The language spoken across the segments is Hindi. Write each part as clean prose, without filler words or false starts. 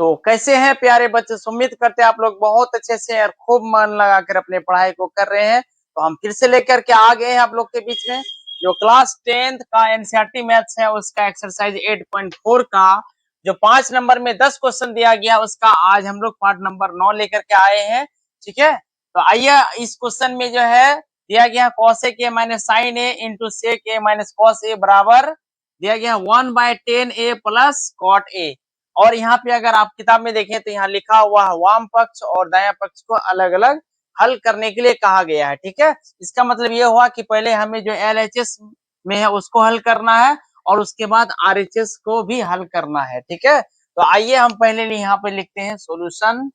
तो कैसे हैं प्यारे बच्चे, उम्मीद करते हैं आप लोग बहुत अच्छे से और खूब मन लगाकर अपने पढ़ाई को कर रहे हैं। तो हम फिर से लेकर के आ गए हैं आप लोग के बीच में जो क्लास 10th का एनसीईआरटी मैथ्स है उसका एक्सरसाइज 8.4 का जो 5 नंबर में 10 क्वेश्चन दिया गया उसका आज हम लोग पार्ट नंबर 9 लेकर के आए हैं। ठीक है, तो आइए इस क्वेश्चन में जो है दिया गया cos a minus sine A into sec A minus cos A बराबर दिया गया 1/10a प्लस कॉट ए। और यहाँ पे अगर आप किताब में देखें तो यहाँ लिखा हुआ है वाम पक्ष और दायां पक्ष को अलग अलग हल करने के लिए कहा गया है। ठीक है, इसका मतलब ये हुआ कि पहले हमें जो एलएचएस में है उसको हल करना है और उसके बाद आरएचएस को भी हल करना है। ठीक है, तो आइए हम पहले यहाँ पे लिखते हैं सॉल्यूशन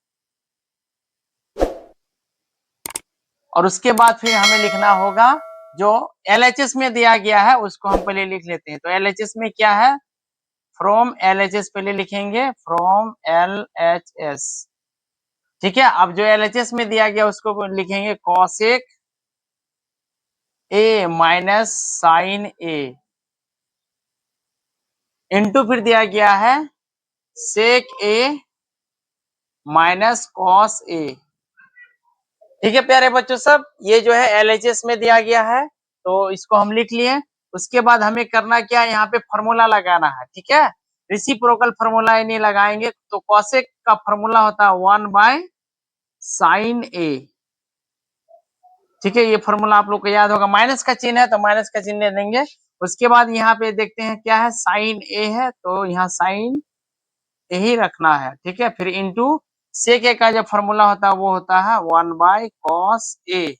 और उसके बाद फिर हमें लिखना होगा जो एलएचएस में दिया गया है उसको हम पहले लिख लेते हैं। तो एलएचएस में क्या है, फ्रॉम एलएचएस पहले लिखेंगे, फ्रॉम एलएचएस। ठीक है, अब जो एलएचएस में दिया गया उसको लिखेंगे cosec A minus sine A into फिर दिया गया है सेक ए माइनस कॉस ए। ठीक है प्यारे बच्चों सब, ये जो है एलएचएस में दिया गया है तो इसको हम लिख लिए। उसके बाद हमें करना क्या है, यहाँ पे फॉर्मूला लगाना है। ठीक है, रेसिप्रोकल फॉर्मूला नहीं लगाएंगे तो कॉसेक का फॉर्मूला होता है 1/sin ए। ठीक है, ये फॉर्मूला आप लोग को याद होगा, माइनस का चिन्ह है तो माइनस का चिन्ह देंगे। उसके बाद यहाँ पे देखते हैं क्या है, साइन ए है तो यहाँ साइन ए ही रखना है। ठीक है, फिर इंटू सेक ए का जो फॉर्मूला होता है वो होता है 1/cos ए।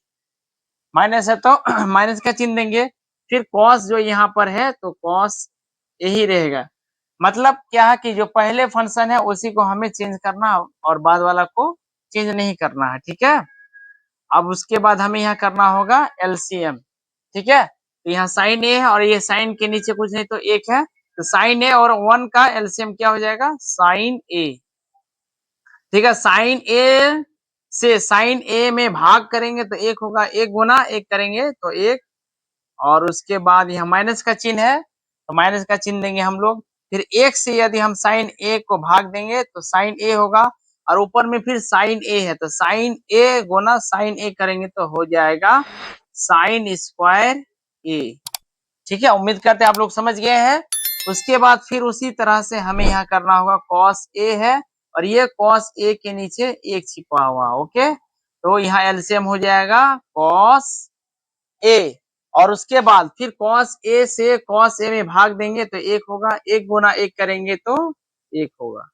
माइनस है तो माइनस का चिन्ह देंगे, फिर कॉस जो यहाँ पर है तो कॉस यही रहेगा। मतलब क्या है कि जो पहले फंक्शन है उसी को हमें चेंज करना और बाद वाला को चेंज नहीं करना है। ठीक है, अब उसके बाद हमें यहाँ करना होगा एलसीएम। ठीक है, तो यहाँ साइन ए है और ये साइन के नीचे कुछ नहीं तो एक है, तो साइन ए और 1 का एलसीएम क्या हो जाएगा, साइन ए। ठीक है, साइन ए से साइन ए में भाग करेंगे तो एक होगा, एक गुना एक करेंगे तो एक, और उसके बाद यहाँ माइनस का चिन्ह है तो माइनस का चिन्ह देंगे हम लोग। फिर एक से यदि हम साइन ए को भाग देंगे तो साइन ए होगा और ऊपर में फिर साइन ए है तो साइन ए गुना साइन ए करेंगे तो हो जाएगा साइन स्क्वायर ए। ठीक है, उम्मीद करते हैं आप लोग समझ गए हैं। उसके बाद फिर उसी तरह से हमें यहाँ करना होगा कॉस ए है और ये कॉस ए के नीचे एक छिपा हुआ। ओके, तो यहाँ एलसीएम हो जाएगा कॉस ए और उसके बाद फिर कॉस ए से कॉस ए में भाग देंगे तो एक होगा, एक गुना एक करेंगे तो एक होगा।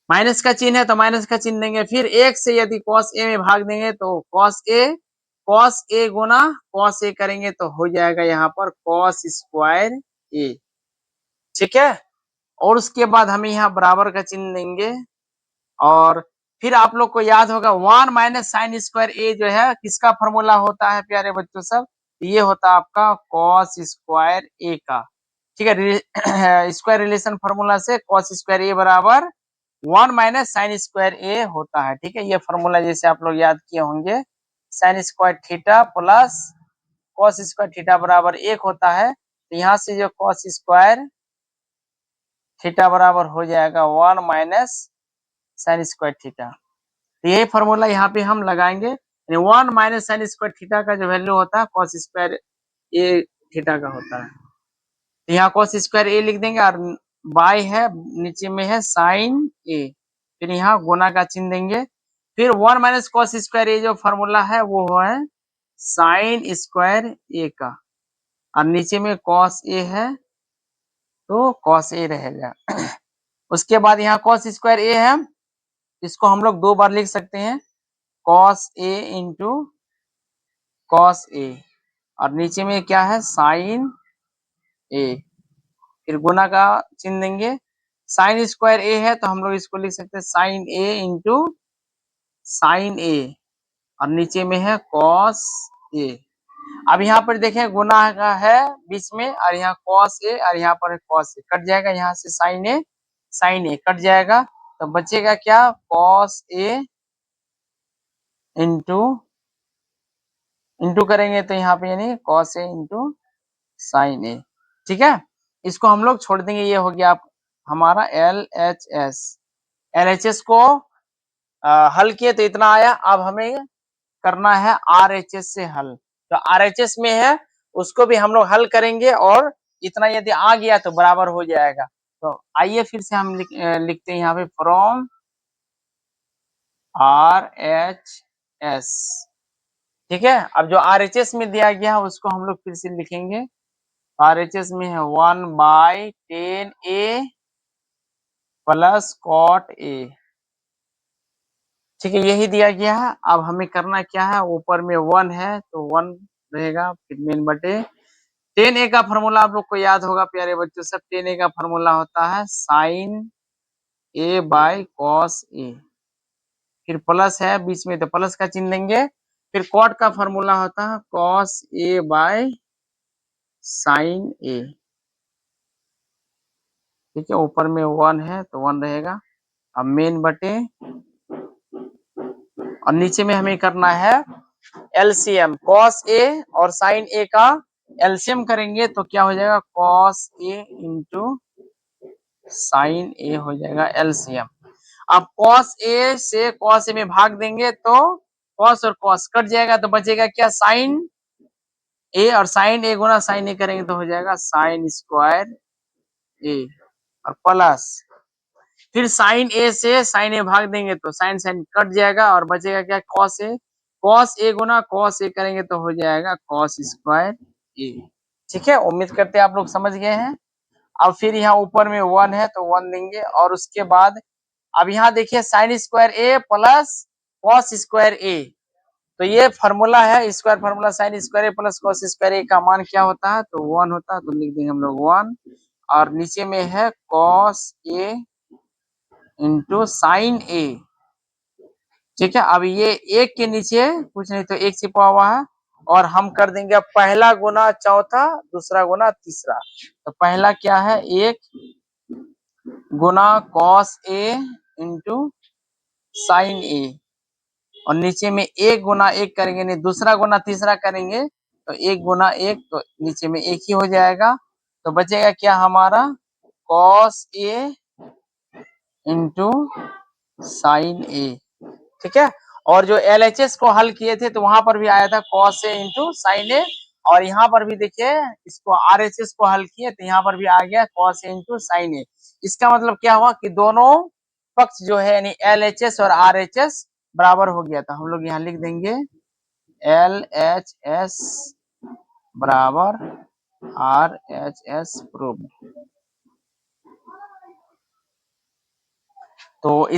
माइनस का चिन्ह है तो माइनस का चिन्ह देंगे, फिर एक से यदि कॉस ए में भाग देंगे तो cos A Guna cos A करेंगे तो हो जाएगा यहाँ पर कॉस स्क्वायर ए। ठीक है, और उसके बाद हमें यहाँ बराबर का चिन्ह देंगे और फिर आप लोग को याद होगा 1 माइनस साइन स्क्वायर ए जो है किसका फॉर्मूला होता है प्यारे बच्चों सब, ये होता है आपका कॉस स्क्वायर ए का। ठीक है, स्क्वायर रिलेशन फॉर्मूला से कॉस स्क्वायर ए बराबर 1 माइनस साइन स्क्वायर ए होता है। ठीक है, ये फॉर्मूला जैसे आप लोग याद किए होंगे, sine square theta plus cos square theta बराबर एक होता है, तो यहाँ से जो कॉस स्क्वायर थीटा बराबर हो जाएगा 1 माइनस साइन स्क्वायर थीटा। तो यही फॉर्मूला यहाँ पे हम लगाएंगे, 1 माइनस साइन स्क्वायर थीटा का जो वैल्यू होता है कॉस स्क्वायर ए थीटा का होता है। तो यहाँ कॉस स्क्वायर ए लिख देंगे और बाय है नीचे में है साइन ए, फिर यहाँ गुना का चिन्ह देंगे, फिर 1 माइनस कॉस स्क्वायर ए जो फॉर्मूला है वो है साइन स्क्वायर ए का और नीचे में कॉस ए है तो कॉस ए रहेगा। उसके बाद यहाँ कॉस स्क्वायर ए है, इसको हम लोग दो बार लिख सकते हैं, cos A into cos A और नीचे में क्या है साइन ए, फिर गुना का चिन्ह देंगे। साइन स्क्वायर ए है तो हम लोग इसको लिख सकते हैं साइन ए इंटू साइन ए और नीचे में है कॉस ए। अब यहाँ पर देखें गुना का है बीच में और यहाँ कॉस ए और यहाँ पर कॉस ए, कट जाएगा, यहाँ से साइन ए कट जाएगा तो बचेगा क्या, कॉस ए इंटू इंटू करेंगे तो यहाँ पे यानी कॉस ए इंटू साइन ए। ठीक है, इसको हम लोग छोड़ देंगे, ये हो गया आप हमारा एल एच एस। LHS को हल किए तो इतना आया। अब हमें करना है RHS से हल। तो RHS में है उसको भी हम लोग हल करेंगे और इतना यदि आ गया तो बराबर हो जाएगा। तो आइए फिर से हम लिखते हैं यहाँ पे फ्रॉम RHS। ठीक है, अब जो RHS में दिया गया है उसको हम लोग फिर से लिखेंगे। RHS में है 1/10A प्लस cot A। ठीक है, यही दिया गया है। अब हमें करना क्या है, ऊपर में 1 है तो 1 रहेगा, फिर मेन बटे 10A का फॉर्मूला आप लोग को याद होगा प्यारे बच्चों सब। 10A का फॉर्मूला होता है sine A by cos A। फिर प्लस है बीच में तो प्लस का चिन्ह लेंगे। फिर कॉट का फॉर्मूला होता है cos A by sine A। ठीक है, ऊपर में 1 है तो 1 रहेगा। अब मेन बटे और नीचे में हमें करना है एलसीएम। कॉस ए और साइन ए का एलसीएम करेंगे तो क्या हो जाएगा, कॉस ए इंटू साइन ए हो जाएगा एलसीएम। अब कॉस ए से कॉस ए में भाग देंगे तो कॉस और कॉस कट जाएगा तो बचेगा क्या, साइन ए। और साइन ए गुना साइन ए करेंगे तो हो जाएगा साइन स्क्वायर ए और प्लस फिर साइन ए से साइन ए भाग देंगे तो साइन साइन कट जाएगा और बचेगा क्या, cos A. Cos A Guna cos A करेंगे तो हो जाएगा कॉस स्क्वायर ए। ठीक है, उम्मीद करते हैं आप लोग समझ गए हैं। अब फिर यहाँ ऊपर में 1 है तो 1 देंगे और उसके बाद अब यहाँ देखिए साइन स्क्वायर ए प्लस कॉस स्क्वायर ए। तो ये फॉर्मूला है स्क्वायर फॉर्मूला, साइन स्क्वायर ए प्लस कॉस स्क्वायर ए का मान क्या होता है, तो 1 होता है। तो लिख देंगे हम लोग 1 और नीचे में है कॉस ए इंटू साइन ए। ठीक है, अब ये एक के नीचे कुछ नहीं तो एक छिपा हुआ है और हम कर देंगे अब पहला गुना चौथा दूसरा गुना तीसरा। तो पहला क्या है, एक गुना कॉस ए इंटू साइन ए और नीचे में एक गुना एक करेंगे, नहीं दूसरा गुना तीसरा करेंगे तो एक गुना एक, तो नीचे में एक ही हो जाएगा। तो बचेगा क्या हमारा, कॉस ए इंटू साइन ए। ठीक है, और जो LHS को हल किए थे तो वहां पर भी आया था cos a इंटू साइन ए। और यहाँ पर भी देखिए इसको RHS को हल किए तो यहाँ पर भी आ गया cos a इंटू साइन ए। इसका मतलब क्या हुआ कि दोनों पक्ष जो है यानी LHS और RHS बराबर हो गया था। हम लोग यहाँ लिख देंगे LHS बराबर RHS प्रूव्ड। तो